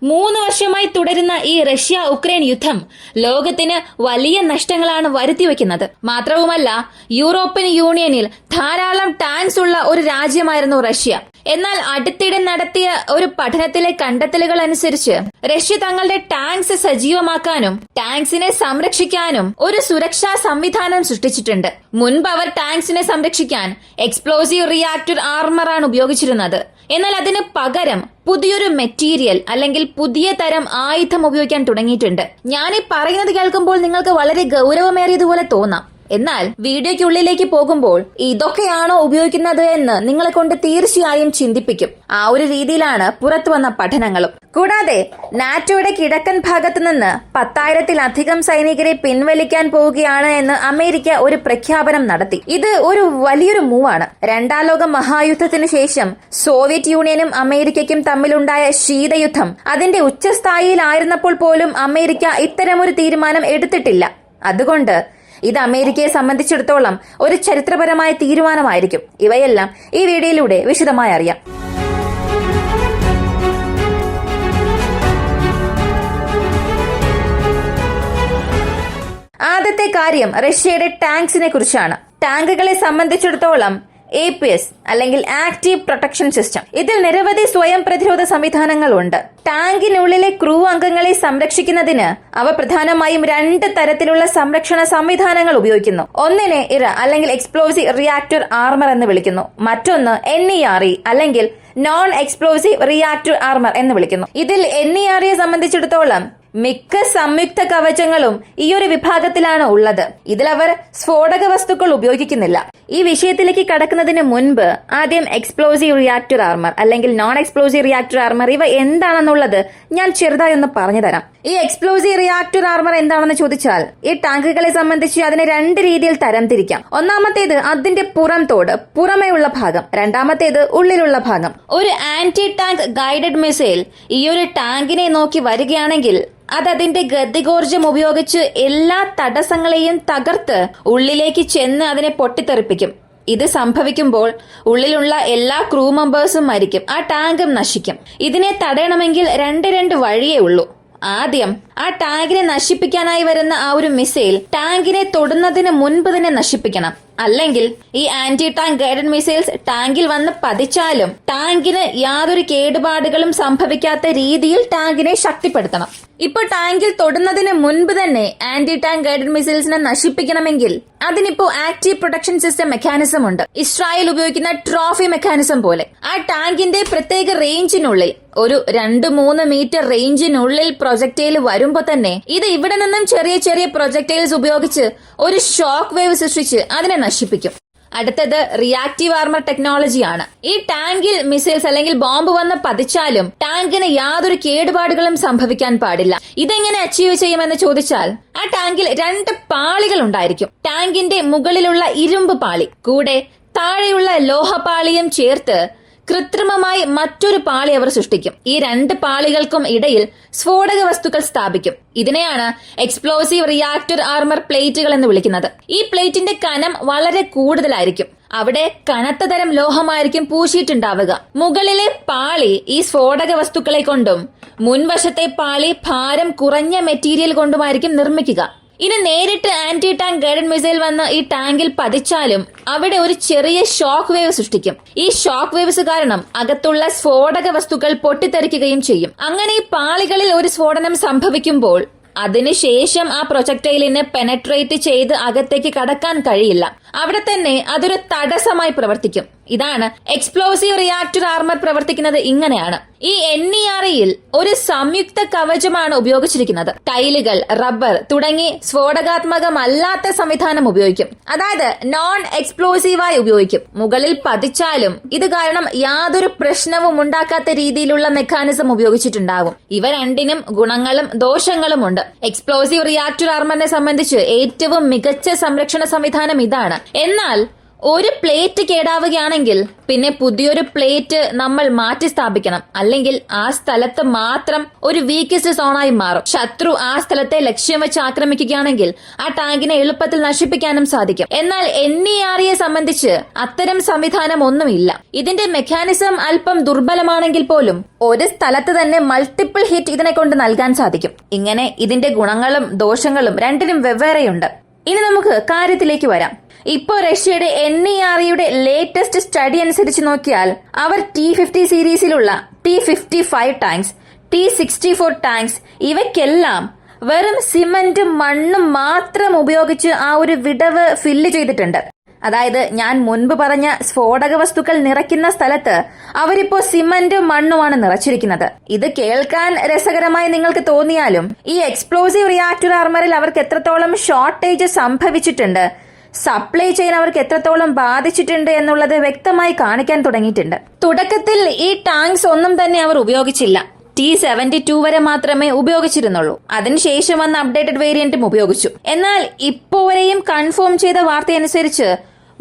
3 വർഷമായി തുടരുന്ന ഈ റഷ്യ ഉക്രൈൻ യുദ്ധം ലോകത്തിന് വലിയ നഷ്ടങ്ങളാണ് വരുത്തിവെക്കുന്നത്. മാത്രവുമല്ല, യൂറോപ്യൻ യൂണിയനിൽ ധാരാളം ടാങ്ക്സ് ഉള്ള ഒരു രാജ്യമായിരുന്നു റഷ്യ. എന്നാൽ അടുത്തിടെ നടത്തിയ ഒരു പഠനത്തിലെ കണ്ടെത്തലുകൾ അനുസരിച്ച് റഷ്യ തങ്ങളുടെ ടാങ്ക്സ് സജീവമാക്കാനും ടാങ്ക്സിനെ സംരക്ഷിക്കാനും ഒരു സുരക്ഷാ സംവിധാനം സൃഷ്ടിച്ചിട്ടുണ്ട്. മുൻപ് അവർ ടാങ്ക്സിനെ സംരക്ഷിക്കാൻ എക്സ്പ്ലോസീവ് റിയാക്ടർ ആർമറാണ് ഉപയോഗിച്ചിരുന്നത്. എന്നാൽ അതിന് പകരം പുതിയൊരു മെറ്റീരിയൽ അല്ലെങ്കിൽ പുതിയ തരം ആയുധം ഉപയോഗിക്കാൻ തുടങ്ങിയിട്ടുണ്ട്. ഞാനീ പറയുന്നത് കേൾക്കുമ്പോൾ നിങ്ങൾക്ക് വളരെ ഗൗരവമേറിയതുപോലെ തോന്നാം. എന്നാൽ വീഡിയോയ്ക്കുള്ളിലേക്ക് പോകുമ്പോൾ ഇതൊക്കെയാണോ ഉപയോഗിക്കുന്നത് എന്ന് നിങ്ങളെ കൊണ്ട് തീർച്ചയായും ചിന്തിപ്പിക്കും. ആ ഒരു രീതിയിലാണ് പുറത്തു വന്ന പഠനങ്ങളും. കൂടാതെ നാറ്റോയുടെ കിഴക്കൻ ഭാഗത്തു നിന്ന് 10,000-ലധികം സൈനികരെ പിൻവലിക്കാൻ പോവുകയാണ് എന്ന് അമേരിക്ക ഒരു പ്രഖ്യാപനം നടത്തി. ഇത് ഒരു വലിയൊരു മൂവാണ്. 2ാം ലോക മഹായുദ്ധത്തിനു ശേഷം സോവിയറ്റ് യൂണിയനും അമേരിക്കയ്ക്കും തമ്മിലുണ്ടായ ശീതയുദ്ധം അതിന്റെ ഉച്ചസ്ഥായിയിലായിരുന്നപ്പോൾ പോലും അമേരിക്ക ഇത്തരമൊരു തീരുമാനം എടുത്തിട്ടില്ല. അതുകൊണ്ട് ഇത് അമേരിക്കയെ സംബന്ധിച്ചിടത്തോളം ഒരു ചരിത്രപരമായ തീരുമാനമായിരിക്കും. ഇവയെല്ലാം ഈ വീഡിയോയിലൂടെ വിശദമായി അറിയാം. ആദ്യത്തെ കാര്യം റഷ്യയുടെ ടാങ്ക്സിനെ കുറിച്ചാണ്. ടാങ്കുകളെ സംബന്ധിച്ചിടത്തോളം APS അല്ലെങ്കിൽ ആക്റ്റീവ് പ്രൊട്ടക്ഷൻ സിസ്റ്റം, ഇതിൽ നിരവധി സ്വയം പ്രതിരോധ സംവിധാനങ്ങളുണ്ട്. ടാങ്കിനുള്ളിലെ ക്രൂ അംഗങ്ങളെ സംരക്ഷിക്കുന്നതിന് അവ പ്രധാനമായും 2 തരത്തിലുള്ള സംരക്ഷണ സംവിധാനങ്ങൾ ഉപയോഗിക്കുന്നു. ഒന്നിനെ ഇറ അല്ലെങ്കിൽ എക്സ്പ്ലോസീവ് റിയാക്ടർ ആർമർ എന്ന് വിളിക്കുന്നു. മറ്റൊന്ന് NERE അല്ലെങ്കിൽ നോൺ എക്സ്പ്ലോസീവ് റിയാക്ടർ ആർമർ എന്ന് വിളിക്കുന്നു. ഇതിൽ NERE സംബന്ധിച്ചിടത്തോളം മിക്ക സംയുക്ത കവചങ്ങളും ഈ ഒരു വിഭാഗത്തിലാണ് ഉള്ളത്. ഇതിലവർ സ്ഫോടക വസ്തുക്കൾ ഉപയോഗിക്കുന്നില്ല. ഈ വിഷയത്തിലേക്ക് കടക്കുന്നതിന് മുൻപ് ആദ്യം എക്സ്പ്ലോസീവ് റിയാക്ടർ ആർമർ അല്ലെങ്കിൽ നോൺ എക്സ്പ്ലോസീവ് റിയാക്ടർ ആർമർ ഇവ എന്താണെന്നുള്ളത് ഞാൻ ചെറുതായി ഒന്ന് പറഞ്ഞു തരാം. ഈ എക്സ്പ്ലോസീവ് റിയാക്ടർ ആർമർ എന്താണെന്ന് ചോദിച്ചാൽ ഈ ടാങ്കുകളെ സംബന്ധിച്ച് അതിനെ 2 രീതിയിൽ തരംതിരിക്കാം. ഒന്നാമത്തേത് അതിന്റെ പുറം തോട്, പുറമേയുള്ള ഭാഗം. രണ്ടാമത്തേത് ഉള്ളിലുള്ള ഭാഗം. ഒരു ആന്റി ടാങ്ക് ഗൈഡഡ് മിസൈൽ ഈ ഒരു ടാങ്കിനെ നോക്കി വരികയാണെങ്കിൽ അതിന്റെ ഗതികോർജം ഉപയോഗിച്ച് എല്ലാ തടസ്സങ്ങളെയും തകർത്ത് ഉള്ളിലേക്ക് ചെന്ന് അതിനെ പൊട്ടിത്തെറിപ്പിക്കും. ഇത് സംഭവിക്കുമ്പോൾ ഉള്ളിലുള്ള എല്ലാ ക്രൂ മെമ്പേഴ്സും മരിക്കും, ആ ടാങ്കും നശിക്കും. ഇതിനെ തടയണമെങ്കിൽ 2 വഴിയേ ഉള്ളൂ. ആദ്യം ആ ടാങ്കിനെ നശിപ്പിക്കാനായി വരുന്ന ആ ഒരു മിസൈൽ ടാങ്കിനെ തൊടുന്നതിന് മുൻപ് തന്നെ നശിപ്പിക്കണം. അല്ലെങ്കിൽ ഈ ആന്റി ടാങ്ക് ഗൈഡഡ് മിസൈൽസ് ടാങ്കിൽ വന്ന് പതിച്ചാലും ടാങ്കിന് യാതൊരു കേടുപാടുകളും സംഭവിക്കാത്ത രീതിയിൽ ടാങ്കിനെ ശക്തിപ്പെടുത്തണം. ഇപ്പോൾ ടാങ്കിൽ തൊടുന്നതിന് മുൻപ് തന്നെ ആന്റി ടാങ്ക് ഗൈഡഡ് മിസൈൽസിനെ നശിപ്പിക്കണമെങ്കിൽ അതിനിപ്പോ ആക്റ്റീവ് പ്രൊട്ടക്ഷൻ സിസ്റ്റം മെക്കാനിസം ഉണ്ട്. ഇസ്രായേൽ ഉപയോഗിക്കുന്ന ട്രോഫി മെക്കാനിസം പോലെ. ആ ടാങ്കിന്റെ പ്രത്യേക റേഞ്ചിനുള്ളിൽ ഒരു 2-3 മീറ്റർ റേഞ്ചിനുള്ളിൽ പ്രൊജക്ടൈൽ വരുമ്പോ തന്നെ ഇത് ഇവിടെ നിന്നും ചെറിയ ചെറിയ പ്രൊജക്ടൈൽസ് ഉപയോഗിച്ച് ഒരു ഷോക്ക് വേവ് സൃഷ്ടിച്ച് അതിനെ നശിപ്പിക്കും. അടുത്തത് റിയാക്റ്റീവ് ആർമർ ടെക്നോളജിയാണ്. ഈ ടാങ്കിൽ മിസൈൽസ് അല്ലെങ്കിൽ ബോംബ് വന്ന് പതിച്ചാലും ടാങ്കിന് യാതൊരു കേടുപാടുകളും സംഭവിക്കാൻ പാടില്ല. ഇതെങ്ങനെ അച്ചീവ് ചെയ്യുമെന്ന് ചോദിച്ചാൽ ആ ടാങ്കിൽ 2 പാളികൾ ഉണ്ടായിരിക്കും. ടാങ്കിന്റെ മുകളിലുള്ള ഇരുമ്പ് പാളി കൂടെ താഴെയുള്ള ലോഹപാളിയും ചേർത്ത് കൃത്രിമമായി മറ്റൊരു പാളി അവർ സൃഷ്ടിക്കും. ഈ 2 പാളികൾക്കും ഇടയിൽ സ്ഫോടക വസ്തുക്കൾ സ്ഥാപിക്കും. ഇതിനെയാണ് എക്സ്പ്ലോസീവ് റിയാക്ടർ ആർമർ പ്ലേറ്റുകൾ എന്ന് വിളിക്കുന്നത്. ഈ പ്ലേറ്റിന്റെ കനം വളരെ കൂടുതലായിരിക്കും. അവിടെ കനത്ത തരം ലോഹമായിരിക്കും പൂശിയിട്ടുണ്ടാവുക. മുകളിലെ പാളി ഈ സ്ഫോടക വസ്തുക്കളെ കൊണ്ടും മുൻവശത്തെ പാളി ഭാരം കുറഞ്ഞ മെറ്റീരിയൽ കൊണ്ടുമായിരിക്കും നിർമ്മിക്കുക. ഇനി നേരിട്ട് ആന്റി ടാങ്ക് ഗൈഡഡ് മിസൈൽ വന്ന് ഈ ടാങ്കിൽ പതിച്ചാലും അവിടെ ഒരു ചെറിയ ഷോക്ക് വേവ് സൃഷ്ടിക്കും. ഈ ഷോക്ക് വേവ്സ് കാരണം അകത്തുള്ള സ്ഫോടക വസ്തുക്കൾ പൊട്ടിത്തെറിക്കുകയും ചെയ്യും. അങ്ങനെ ഈ പാളികളിൽ ഒരു സ്ഫോടനം സംഭവിക്കുമ്പോൾ അതിനുശേഷം ആ പ്രൊജക്ടൈലിന് പെനട്രേറ്റ് ചെയ്ത് അകത്തേക്ക് കടക്കാൻ കഴിയില്ല. അവിടെ തന്നെ അതൊരു തടസ്സമായി പ്രവർത്തിക്കും. ഇതാണ് എക്സ്പ്ലോസീവ് റിയാക്ടർ ആർമർ പ്രവർത്തിക്കുന്നത്. ഇങ്ങനെയാണ്. ഈ NEREയിൽ ഒരു സംയുക്ത കവചമാണ് ഉപയോഗിച്ചിരിക്കുന്നത്. ടൈലുകൾ, റബ്ബർ തുടങ്ങി സ്ഫോടകാത്മകമല്ലാത്ത സംവിധാനം ഉപയോഗിക്കും. അതായത് നോൺ എക്സ്പ്ലോസീവായി ഉപയോഗിക്കും. മുകളിൽ പതിച്ചാലും ഇത് കാരണം യാതൊരു പ്രശ്നവും ഉണ്ടാക്കാത്ത രീതിയിലുള്ള മെക്കാനിസം ഉപയോഗിച്ചിട്ടുണ്ടാകും. ഇവ 2നും ഗുണങ്ങളും ദോഷങ്ങളും ഉണ്ട്. എക്സ്പ്ലോസീവ് റിയാക്ടർ ആർമറിനെ സംബന്ധിച്ച് ഏറ്റവും മികച്ച സംരക്ഷണ സംവിധാനം ഇതാണ്. എന്നാൽ ഒരു പ്ലേറ്റ് കേടാവുകയാണെങ്കിൽ പിന്നെ പുതിയൊരു പ്ലേറ്റ് നമ്മൾ മാറ്റി സ്ഥാപിക്കണം, അല്ലെങ്കിൽ ആ സ്ഥലത്ത് മാത്രം ഒരു വീക്കസ്റ്റ് സോണായി മാറും. ശത്രു ആ സ്ഥലത്തെ ലക്ഷ്യം വെച്ച് ആക്രമിക്കുകയാണെങ്കിൽ ആ ടാങ്കിനെ എളുപ്പത്തിൽ നശിപ്പിക്കാനും സാധിക്കും. എന്നാൽ NERE സംബന്ധിച്ച് അത്തരം സംവിധാനം ഒന്നുമില്ല. ഇതിന്റെ മെക്കാനിസം അല്പം ദുർബലമാണെങ്കിൽ പോലും ഒരു സ്ഥലത്ത് തന്നെ മൾട്ടിപ്പിൾ ഹിറ്റ് ഇതിനെ കൊണ്ട് നൽകാൻ സാധിക്കും. ഇങ്ങനെ ഇതിന്റെ ഗുണങ്ങളും ദോഷങ്ങളും രണ്ടിനും വെവ്വേറെയുണ്ട്. ഇനി നമുക്ക് കാര്യത്തിലേക്ക് വരാം. ഇപ്പോ റഷ്യയുടെ NEREയുടെ ലേറ്റസ്റ്റ് സ്റ്റഡി അനുസരിച്ച് നോക്കിയാൽ അവർ T-50 സീരീസിലുള്ള T-55 tanks, T-64 tanks ഇവയ്ക്കെല്ലാം വെറും സിമന്റും മണ്ണും മാത്രം ഉപയോഗിച്ച് ആ ഒരു വിടവ് ഫില്ല് ചെയ്തിട്ടുണ്ട്. അതായത് ഞാൻ മുൻപ് പറഞ്ഞ സ്ഫോടക വസ്തുക്കൾ നിറയ്ക്കുന്ന സ്ഥലത്ത് അവരിപ്പോ സിമന്റും മണ്ണുമാണ് നിറച്ചിരിക്കുന്നത്. ഇത് കേൾക്കാൻ രസകരമായി നിങ്ങൾക്ക് തോന്നിയാലും ഈ എക്സ്പ്ലോസീവ് റിയാക്ടർ ആർമറിൽ അവർക്ക് എത്രത്തോളം ഷോർട്ടേജ് സംഭവിച്ചിട്ടുണ്ട്, സപ്ലൈ ചെയിൻ അവർക്ക് എത്രത്തോളം ബാധിച്ചിട്ടുണ്ട് എന്നുള്ളത് വ്യക്തമായി കാണിക്കാൻ തുടങ്ങിയിട്ടുണ്ട്. തുടക്കത്തിൽ ഈ ടാങ്ക്സ് ഒന്നും തന്നെ അവർ ഉപയോഗിച്ചില്ല. T-72 വരെ മാത്രമേ ഉപയോഗിച്ചിരുന്നുള്ളൂ. അതിനുശേഷം വന്ന അപ്ഡേറ്റഡ് വേരിയന്റും ഉപയോഗിച്ചു. എന്നാൽ ഇപ്പോ വരെയും കൺഫേം ചെയ്ത വാർത്തയനുസരിച്ച്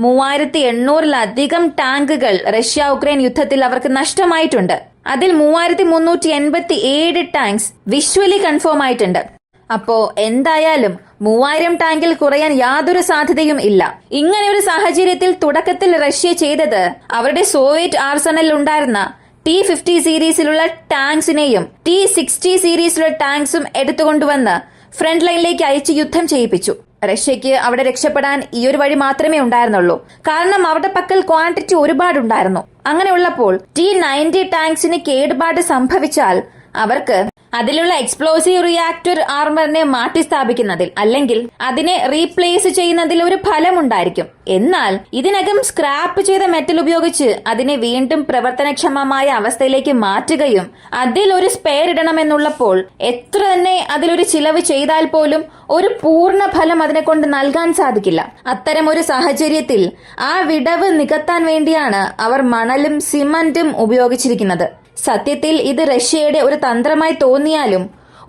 3800-ലധികം ടാങ്കുകൾ റഷ്യ ഉക്രൈൻ യുദ്ധത്തിൽ അവർക്ക് നഷ്ടമായിട്ടുണ്ട്. അതിൽ 3387 ടാങ്ക്സ് വിഷ്വലി കൺഫേം ആയിട്ടുണ്ട്. അപ്പോ എന്തായാലും 3000 ടാങ്കിൽ കുറയാൻ യാതൊരു സാധ്യതയും ഇല്ല. ഇങ്ങനെ ഒരു സാഹചര്യത്തിൽ തുടക്കത്തിൽ റഷ്യ ചെയ്തത് അവരുടെ സോവിയറ്റ് ആർസണലിൽ ഉണ്ടായിരുന്ന T-50 സീരീസിലുള്ള ടാങ്ക്സിനെയും T-60 സീരീസിലുള്ള ടാങ്ക്സും എടുത്തുകൊണ്ടുവന്ന് ഫ്രണ്ട് ലൈനിലേക്ക് അയച്ച് യുദ്ധം ചെയ്യിപ്പിച്ചു. റഷ്യക്ക് അവിടെ രക്ഷപ്പെടാൻ ഈ ഒരു വഴി മാത്രമേ ഉണ്ടായിരുന്നുള്ളൂ. കാരണം അവരുടെ പക്കൽ ക്വാണ്ടിറ്റി ഒരുപാടുണ്ടായിരുന്നു. അങ്ങനെയുള്ളപ്പോൾ T-90 ടാങ്ക്സിന് കേടുപാട് സംഭവിച്ചാൽ അവർക്ക് അതിലുള്ള എക്സ്പ്ലോസീവ് റിയാക്ടർ ആർമറിനെ മാറ്റി സ്ഥാപിക്കുന്നതിൽ അല്ലെങ്കിൽ അതിനെ റീപ്ലേസ് ചെയ്യുന്നതിൽ ഒരു ഫലമുണ്ടായിരിക്കും. എന്നാൽ ഇതിനകം സ്ക്രാപ്പ് ചെയ്ത മെറ്റൽ ഉപയോഗിച്ച് അതിനെ വീണ്ടും പ്രവർത്തനക്ഷമമായ അവസ്ഥയിലേക്ക് മാറ്റുകയും അതിൽ ഒരു സ്പെയർ ഇടണമെന്നുള്ളപ്പോൾ എത്ര തന്നെ അതിലൊരു ചിലവ് ചെയ്താൽ പോലും ഒരു പൂർണ്ണ ഫലം അതിനെ കൊണ്ട് നൽകാൻ സാധിക്കില്ല. അത്തരം ഒരു സാഹചര്യത്തിൽ ആ വിടവ് നികത്താൻ വേണ്ടിയാണ് അവർ മണലും സിമന്റും ഉപയോഗിച്ചിരിക്കുന്നത്. സത്യത്തിൽ ഇത് റഷ്യയുടെ ഒരു തന്ത്രമായി തോന്നിയാലും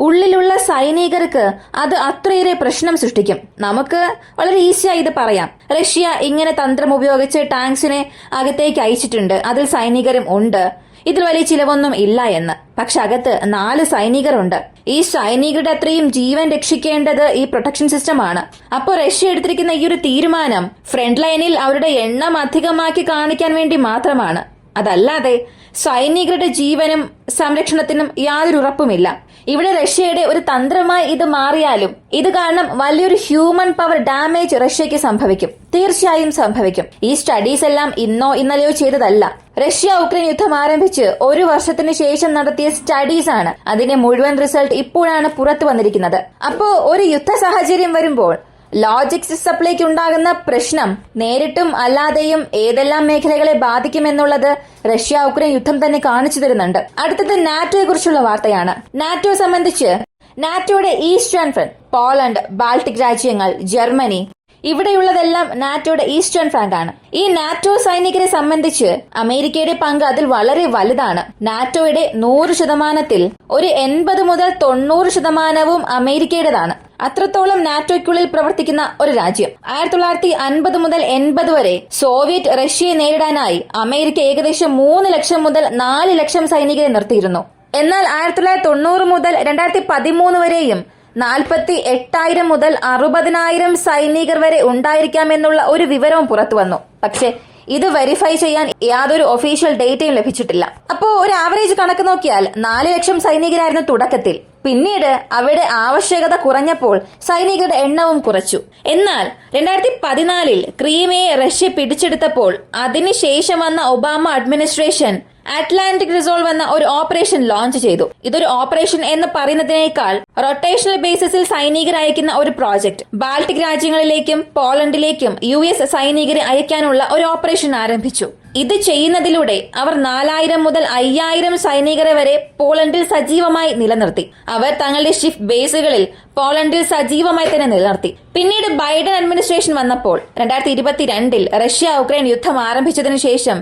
ഉള്ളിലുള്ള സൈനികർക്ക് അത് അത്രയേറെ പ്രശ്നം സൃഷ്ടിക്കും. നമുക്ക് വളരെ ഈസിയായി ഇത് പറയാം. റഷ്യ ഇങ്ങനെ തന്ത്രം ഉപയോഗിച്ച് ടാങ്ക്സിനെ അകത്തേക്ക് അയച്ചിട്ടുണ്ട്, അതിൽ സൈനികരും ഉണ്ട്, ഇതിൽ വലിയ ചിലവൊന്നും ഇല്ല എന്ന്. പക്ഷെ അകത്ത് 4 സൈനികരുണ്ട്. ഈ സൈനികരുടെ അത്രയും ജീവൻ രക്ഷിക്കേണ്ടത് ഈ പ്രൊട്ടക്ഷൻ സിസ്റ്റമാണ്. അപ്പോൾ റഷ്യ എടുത്തിരിക്കുന്ന ഈ ഒരു തീരുമാനം ഫ്രണ്ട് ലൈനിൽ അവരുടെ എണ്ണം അധികമാക്കി കാണിക്കാൻ വേണ്ടി മാത്രമാണ്. അതല്ലാതെ സൈനികരുടെ ജീവനും സംരക്ഷണത്തിനും യാതൊരു ഉറപ്പുമില്ല. ഇവിടെ റഷ്യയുടെ ഒരു തന്ത്രമായി ഇത് മാറിയാലും ഇത് കാരണം വലിയൊരു ഹ്യൂമൻ പവർ ഡാമേജ് റഷ്യക്ക് സംഭവിക്കും, തീർച്ചയായും സംഭവിക്കും. ഈ സ്റ്റഡീസ് എല്ലാം ഇന്നോ ഇന്നലെയോ ചെയ്തതല്ല. റഷ്യ ഉക്രൈൻ യുദ്ധം ആരംഭിച്ച് 1 വർഷത്തിന് ശേഷം നടത്തിയ സ്റ്റഡീസ് ആണ്. അതിന്റെ മുഴുവൻ റിസൾട്ട് ഇപ്പോഴാണ് പുറത്തു വന്നിരിക്കുന്നത്. അപ്പോ ഒരു യുദ്ധ സാഹചര്യം വരുമ്പോൾ ലോജിസ്റ്റിക്സ് സപ്ലൈക്ക് ഉണ്ടാകുന്ന പ്രശ്നം നേരിട്ടും അല്ലാതെയും ഏതെല്ലാം മേഖലകളെ ബാധിക്കുമെന്നുള്ളത് റഷ്യ ഉക്രൈൻ യുദ്ധം തന്നെ കാണിച്ചു തരുന്നുണ്ട്. അടുത്തത് നാറ്റോയെ കുറിച്ചുള്ള വാർത്തയാണ്. നാറ്റോ സംബന്ധിച്ച് നാറ്റോയുടെ ഈസ്റ്റേൺ ഫ്രണ്ട്, പോളണ്ട്, ബാൾട്ടിക് രാജ്യങ്ങൾ, ജർമ്മനി ഇവിടെയുള്ളതെല്ലാം നാറ്റോയുടെ ഈസ്റ്റേൺ ഫ്ലാങ്ക് ആണ്. ഈ നാറ്റോ സൈനികരെ സംബന്ധിച്ച് അമേരിക്കയുടെ പങ്ക് അതിൽ വളരെ വലുതാണ്. നാറ്റോയുടെ 100%-ൽ ഒരു 80 മുതൽ 90% അമേരിക്കയുടേതാണ്. അത്രത്തോളം നാറ്റോയ്ക്കുള്ളിൽ പ്രവർത്തിക്കുന്ന ഒരു രാജ്യം. 1950 മുതൽ 80 വരെ സോവിയറ്റ് റഷ്യയെ നേരിടാനായി അമേരിക്ക ഏകദേശം 3 ലക്ഷം മുതൽ 4 ലക്ഷം സൈനികരെ നിർത്തിയിരുന്നു. എന്നാൽ 1990 മുതൽ 2013 വരെയും 48,000 മുതൽ 60,000 സൈനികർ വരെ ഉണ്ടായിരിക്കാമെന്നുള്ള ഒരു വിവരവും പുറത്തു വന്നു. പക്ഷേ ഇത് വെരിഫൈ ചെയ്യാൻ യാതൊരു ഒഫീഷ്യൽ ഡേറ്റയും ലഭിച്ചിട്ടില്ല. അപ്പോ ഒരു ആവറേജ് കണക്ക് നോക്കിയാൽ 4 ലക്ഷം സൈനികരായിരുന്നു തുടക്കത്തിൽ. പിന്നീട് അവരുടെ ആവശ്യകത കുറഞ്ഞപ്പോൾ സൈനികരുടെ എണ്ണവും കുറച്ചു. എന്നാൽ 2014-ൽ ക്രീമിയയെ റഷ്യ പിടിച്ചെടുത്തപ്പോൾ അതിനുശേഷം വന്ന ഒബാമ അഡ്മിനിസ്ട്രേഷൻ അറ്റ്ലാന്റിക് റിസോൾവ് എന്ന ഒരു ഓപ്പറേഷൻ ലോഞ്ച് ചെയ്തു. ഇതൊരു ഓപ്പറേഷൻ എന്ന് പറയുന്നതിനേക്കാൾ റൊട്ടേഷണൽ ബേസിസിൽ സൈനികർ അയക്കുന്ന ഒരു പ്രോജക്ട്. ബാൾട്ടിക് രാജ്യങ്ങളിലേക്കും പോളണ്ടിലേക്കും US സൈനികരെ അയക്കാനുള്ള ഒരു ഓപ്പറേഷൻ ആരംഭിച്ചു. ഇത് ചെയ്യുന്നതിലൂടെ അവർ 4000 മുതൽ 5000 സൈനികരെ വരെ പോളണ്ടിൽ സജീവമായി നിലനിർത്തി. അവർ തങ്ങളുടെ ഷിഫ്റ്റ് ബേസുകളിൽ പോളണ്ടിൽ സജീവമായി തന്നെ നിലനിർത്തി. പിന്നീട് ബൈഡൻ അഡ്മിനിസ്ട്രേഷൻ വന്നപ്പോൾ 2022-ൽ റഷ്യ ഉക്രൈൻ യുദ്ധം ആരംഭിച്ചതിനു ശേഷം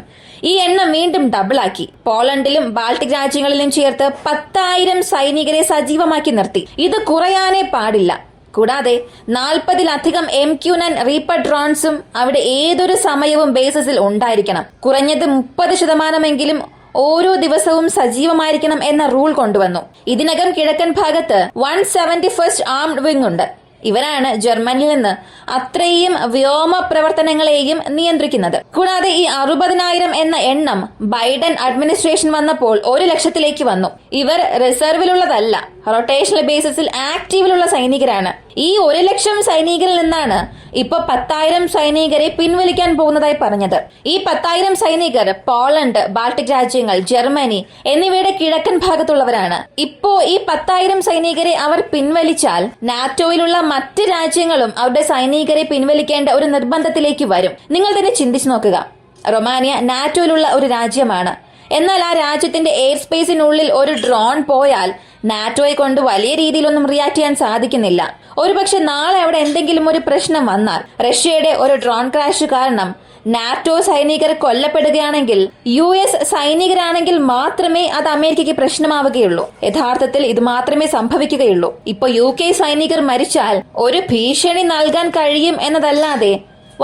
ഈ എണ്ണം വീണ്ടും ഡബിളാക്കി. പോളണ്ടിലും ബാൾട്ടിക് രാജ്യങ്ങളിലും ചേർത്ത് 10,000 സൈനികരെ സജീവമാക്കി നിർത്തി. ഇത് കുറയാനേ പാടില്ല. കൂടാതെ 40-ലധികം MQ-9 റീപ്പർ ഡ്രോൺസും അവിടെ ഏതൊരു സമയവും ബേസിസിൽ ഉണ്ടായിരിക്കണം. കുറഞ്ഞത് 30% ഓരോ ദിവസവും സജീവമായിരിക്കണം എന്ന റൂൾ കൊണ്ടുവന്നു. ഇതിനകം കിഴക്കൻ ഭാഗത്ത് 171st ആംഡ് വിംഗ് ഉണ്ട്. ഇവരാണ് ജർമ്മനിയിൽ നിന്ന് അത്രയും വ്യോമ പ്രവർത്തനങ്ങളെയും നിയന്ത്രിക്കുന്നത്. കൂടാതെ ഈ 60,000 എന്ന എണ്ണം ബൈഡൻ അഡ്മിനിസ്ട്രേഷൻ വന്നപ്പോൾ 100,000-ലേക്ക് വന്നു. ഇവർ റിസർവിലുള്ളതല്ല, റൊട്ടേഷണൽ ബേസിസിൽ ആക്റ്റീവിലുള്ള സൈനികരാണ്. ഈ 100,000 സൈനികരിൽ നിന്നാണ് ഇപ്പൊ 10,000 സൈനികരെ പിൻവലിക്കാൻ പോകുന്നതായി പറഞ്ഞത്. ഈ 10,000 സൈനികർ പോളണ്ട്, ബാൾട്ടിക് രാജ്യങ്ങൾ, ജർമ്മനി എന്നിവയുടെ കിഴക്കൻ ഭാഗത്തുള്ളവരാണ്. ഇപ്പോ ഈ 10,000 സൈനികരെ അവർ പിൻവലിച്ചാൽ നാറ്റോയിലുള്ള മറ്റ് രാജ്യങ്ങളും അവരുടെ സൈനികരെ പിൻവലിക്കേണ്ട ഒരു നിർബന്ധത്തിലേക്ക് വരും. നിങ്ങൾ തന്നെ ചിന്തിച്ചു നോക്കുക. റൊമാനിയ നാറ്റോയിലുള്ള ഒരു രാജ്യമാണ്. എന്നാൽ ആ രാജ്യത്തിന്റെ എയർ സ്പേസിനുള്ളിൽ ഒരു ഡ്രോൺ പോയാൽ നാറ്റോയെ കൊണ്ട് വലിയ രീതിയിലൊന്നും റിയാക്ട് ചെയ്യാൻ സാധിക്കുന്നില്ല. ഒരുപക്ഷെ നാളെ അവിടെ എന്തെങ്കിലും ഒരു പ്രശ്നം വന്നാൽ, റഷ്യയുടെ ഒരു ഡ്രോൺ ക്രാഷ് കാരണം നാറ്റോ സൈനികർ കൊല്ലപ്പെടുകയാണെങ്കിൽ, US സൈനികരാണെങ്കിൽ മാത്രമേ അത് അമേരിക്കയ്ക്ക് പ്രശ്നമാവുകയുള്ളൂ. യഥാർത്ഥത്തിൽ ഇത് മാത്രമേ സംഭവിക്കുകയുള്ളൂ. ഇപ്പൊ UK സൈനികർ മരിച്ചാൽ ഒരു ഭീഷണി നൽകാൻ കഴിയും എന്നതല്ലാതെ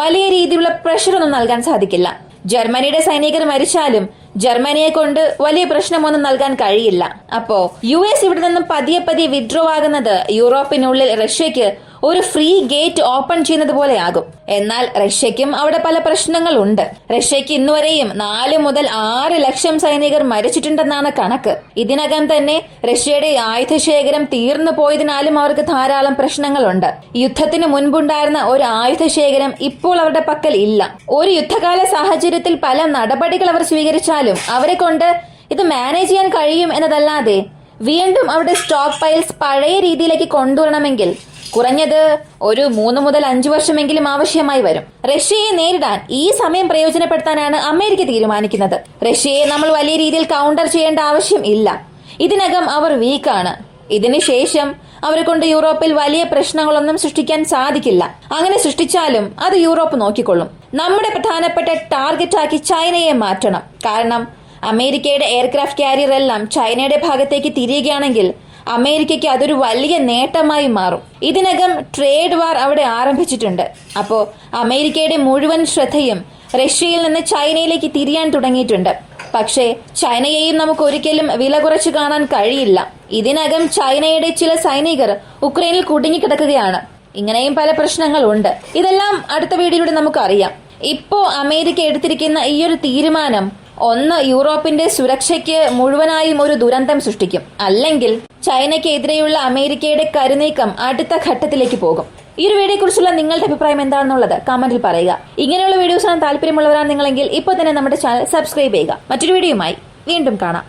വലിയ രീതിയിലുള്ള പ്രഷറൊന്നും നൽകാൻ സാധിക്കില്ല. ജർമ്മനിയുടെ സൈനികർ മരിച്ചാലും ജർമ്മനിയെ കൊണ്ട് വലിയ പ്രശ്നമൊന്നും നൽകാൻ കഴിയില്ല. അപ്പോ US ഇവിടെ നിന്നും പതിയെ വിഡ്രോ ആകുന്നത് യൂറോപ്പിനുള്ളിൽ റഷ്യക്ക് ഒരു ഫ്രീ ഗേറ്റ് ഓപ്പൺ ചെയ്യുന്നത് പോലെയാകും. എന്നാൽ റഷ്യക്കും അവിടെ പല പ്രശ്നങ്ങളുണ്ട്. റഷ്യക്ക് ഇന്നുവരെയും 4 മുതൽ 6 ലക്ഷം സൈനികർ മരിച്ചിട്ടുണ്ടെന്നാണ് കണക്ക്. ഇതിനകം തന്നെ റഷ്യയുടെ ആയുധശേഖരം തീർന്നു പോയതിനാലും അവർക്ക് ധാരാളം പ്രശ്നങ്ങളുണ്ട്. യുദ്ധത്തിന് മുൻപുണ്ടായിരുന്ന ഒരു ആയുധശേഖരം ഇപ്പോൾ അവരുടെ പക്കൽ ഇല്ല. ഒരു യുദ്ധകാല സാഹചര്യത്തിൽ പല നടപടികൾ അവർ സ്വീകരിച്ചാലും അവരെ കൊണ്ട് ഇത് മാനേജ് ചെയ്യാൻ കഴിയും എന്നതല്ലാതെ വീണ്ടും അവരുടെ സ്റ്റോക്ക് പൈൽസ് പഴയ രീതിയിലേക്ക് കൊണ്ടുവരണമെങ്കിൽ കുറഞ്ഞത് ഒരു 3 മുതൽ 5 വർഷമെങ്കിലും ആവശ്യമായി വരും. റഷ്യയെ നേരിടാൻ ഈ സമയം പ്രയോജനപ്പെടുത്താനാണ് അമേരിക്ക തീരുമാനിക്കുന്നത്. റഷ്യയെ നമ്മൾ വലിയ രീതിയിൽ കൗണ്ടർ ചെയ്യേണ്ട ആവശ്യം ഇല്ല. ഇതിനകം അവർ വീക്കാണ്. ഇതിനുശേഷം അവരെ കൊണ്ട് യൂറോപ്പിൽ വലിയ പ്രശ്നങ്ങളൊന്നും സൃഷ്ടിക്കാൻ സാധിക്കില്ല. അങ്ങനെ സൃഷ്ടിച്ചാലും അത് യൂറോപ്പ് നോക്കിക്കൊള്ളും. നമ്മുടെ പ്രധാനപ്പെട്ട ടാർഗറ്റാക്കി ചൈനയെ മാറ്റണം. കാരണം അമേരിക്കയുടെ എയർക്രാഫ്റ്റ് കാരിയർ എല്ലാം ചൈനയുടെ ഭാഗത്തേക്ക് തിരിയുകയാണെങ്കിൽ അമേരിക്കയ്ക്ക് അതൊരു വലിയ നേട്ടമായി മാറും. ഇതിനകം ട്രേഡ് വാർ അവിടെ ആരംഭിച്ചിട്ടുണ്ട്. അപ്പോ അമേരിക്കയുടെ മുഴുവൻ ശ്രദ്ധയും റഷ്യയിൽ നിന്ന് ചൈനയിലേക്ക് തിരിയാൻ തുടങ്ങിയിട്ടുണ്ട്. പക്ഷേ ചൈനയെയും നമുക്ക് ഒരിക്കലും വില കുറച്ച് കാണാൻ കഴിയില്ല. ഇതിനകം ചൈനയുടെ ചില സൈനികർ ഉക്രൈനിൽ കുടുങ്ങിക്കിടക്കുകയാണ്. ഇങ്ങനെയും പല പ്രശ്നങ്ങളുണ്ട്. ഇതെല്ലാം അടുത്ത വീഡിയോയിലൂടെ നമുക്കറിയാം. ഇപ്പോ അമേരിക്ക എടുത്തിരിക്കുന്ന ഈ ഒരു തീരുമാനം ഒന്ന് യൂറോപ്പിന്റെ സുരക്ഷയ്ക്ക് മുഴുവനായും ഒരു ദുരന്തം സൃഷ്ടിക്കും, അല്ലെങ്കിൽ ചൈനയ്ക്കെതിരെയുള്ള അമേരിക്കയുടെ കരുനീക്കം അടുത്ത ഘട്ടത്തിലേക്ക് പോകും. ഈ ഒരു വീഡിയോയെ കുറിച്ചുള്ള നിങ്ങളുടെ അഭിപ്രായം എന്താണെന്നുള്ളത് കമന്റിൽ പറയുക. ഇങ്ങനെയുള്ള വീഡിയോസ് ആണ് താല്പര്യമുള്ളവരാണ് നിങ്ങളെങ്കിൽ ഇപ്പോൾ തന്നെ നമ്മുടെ ചാനൽ സബ്സ്ക്രൈബ് ചെയ്യുക. മറ്റൊരു വീഡിയോയുമായി വീണ്ടും കാണാം.